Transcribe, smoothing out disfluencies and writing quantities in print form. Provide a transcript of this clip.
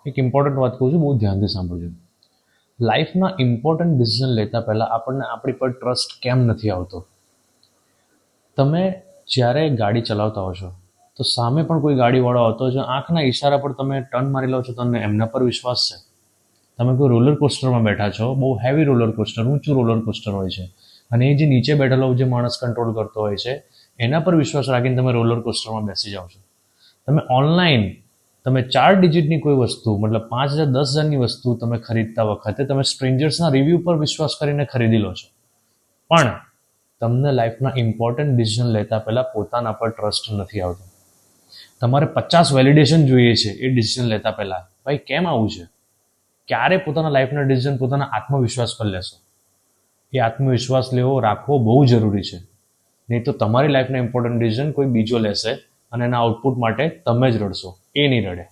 એક ઇમ્પોર્ટન્ટ વાત કહું છું, બહુ ધ્યાનથી સાંભળજો. લાઈફના ઇમ્પોર્ટન્ટ ડિસિઝન લેતા પહેલાં આપણને આપણી પર ટ્રસ્ટ કેમ નથી આવતો? તમે જ્યારે ગાડી ચલાવતા હો છો તો સામે પણ કોઈ ગાડીવાળો આવતો હોય છે, આંખના ઈશારા પર તમે ટર્ન મારી લો છો, તમને એમના પર વિશ્વાસ છે. તમે કોઈ રોલર કોસ્ટરમાં બેઠા છો, બહુ હેવી રોલર કોસ્ટર, ઊંચું રોલર કોસ્ટર હોય છે, અને એ જે નીચે બેઠેલો જે માણસ કંટ્રોલ કરતો હોય છે એના પર વિશ્વાસ રાખીને તમે રોલર કોસ્ટરમાં બેસી જાઓ છો. તમે ઓનલાઈન તમે 4 ડિજિટની કોઈ વસ્તુ, મતલબ 5,000 10,000ની વસ્તુ તમે ખરીદતા વખતે તમે સ્ટ્રેન્જર્સના રિવ્યૂ પર વિશ્વાસ કરીને ખરીદી લો છો. પણ તમને લાઈફના ઇમ્પોર્ટન્ટ ડિસિઝન લેતા પહેલાં પોતાના પર ટ્રસ્ટ નથી આવતો. તમારે 50 વેલિડેશન જોઈએ છે એ ડિસિઝન લેતા પહેલાં. ભાઈ કેમ આવું છે? ક્યારે પોતાના લાઈફના ડિસિઝન પોતાના આત્મવિશ્વાસ પર લેશો? એ આત્મવિશ્વાસ લેવો રાખવો બહુ જરૂરી છે. નહીં તો તમારી લાઈફના ઇમ્પોર્ટન્ટ ડિસિઝન કોઈ બીજો લેશે અને એના આઉટપુટ માટે તમે જ રડશો, એ નહીં રડે.